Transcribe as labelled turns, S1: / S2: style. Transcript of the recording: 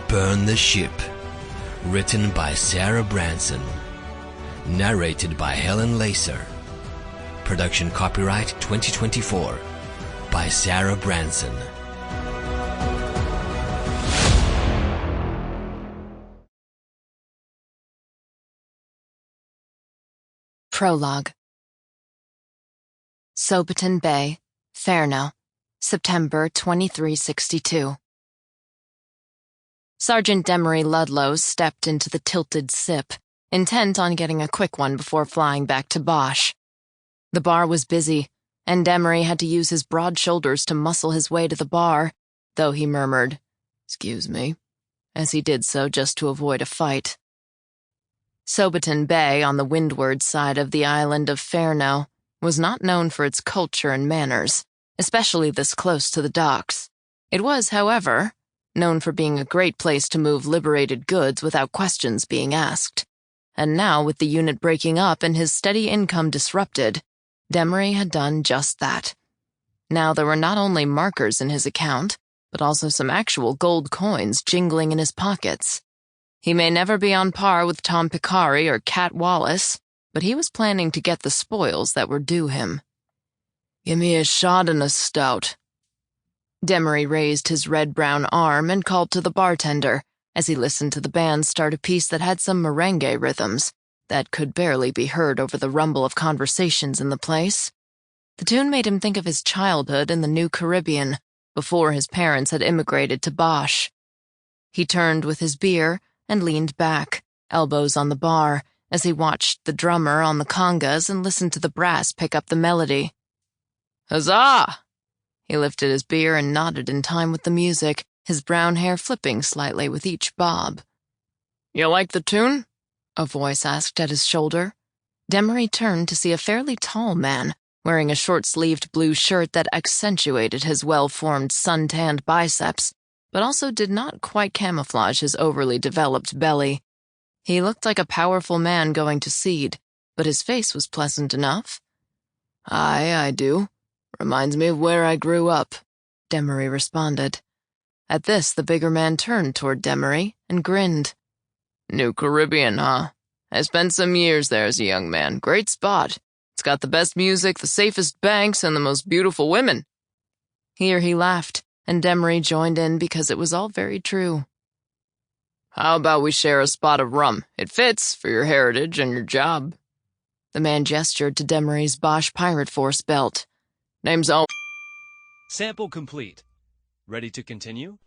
S1: Burn the Ship. Written by Sarah Branson. Narrated by Helen. Production copyright 2024 by Sarah Branson.
S2: Prologue. Soberton Bay, Ferno, September 2362. Sergeant Demery Ludlow stepped into the tilted sip, intent on getting a quick one before flying back to Bosch. The bar was busy, and Demery had to use his broad shoulders to muscle his way to the bar, though he murmured, "Excuse me," as he did so just to avoid a fight. Soberton Bay, on the windward side of the island of Ferno, was not known for its culture and manners, especially this close to the docks. It was, however, known for being a great place to move liberated goods without questions being asked. And now, with the unit breaking up and his steady income disrupted, Demery had done just that. Now there were not only markers in his account, but also some actual gold coins jingling in his pockets. He may never be on par with Tom Picari or Cat Wallace, but he was planning to get the spoils that were due him. "Give me a shot and a stout." Demery raised his red-brown arm and called to the bartender as he listened to the band start a piece that had some merengue rhythms that could barely be heard over the rumble of conversations in the place. The tune made him think of his childhood in the New Caribbean, before his parents had immigrated to Bosch. He turned with his beer and leaned back, elbows on the bar, as he watched the drummer on the congas and listened to the brass pick up the melody. "Huzzah!" He lifted his beer and nodded in time with the music, his brown hair flipping slightly with each bob. "You like the tune?" a voice asked at his shoulder. Demery turned to see a fairly tall man, wearing a short-sleeved blue shirt that accentuated his well-formed sun-tanned biceps, but also did not quite camouflage his overly developed belly. He looked like a powerful man going to seed, but his face was pleasant enough. "Aye, I do. Reminds me of where I grew up," Demery responded. At this, the bigger man turned toward Demery and grinned. "New Caribbean, huh? I spent some years there as a young man. Great spot. It's got the best music, the safest banks, and the most beautiful women." Here he laughed, and Demery joined in because it was all very true. "How about we share a spot of rum? It fits for your heritage and your job." The man gestured to Demery's Bosch Pirate Force belt. "Name's
S3: Sample complete. Ready to continue?"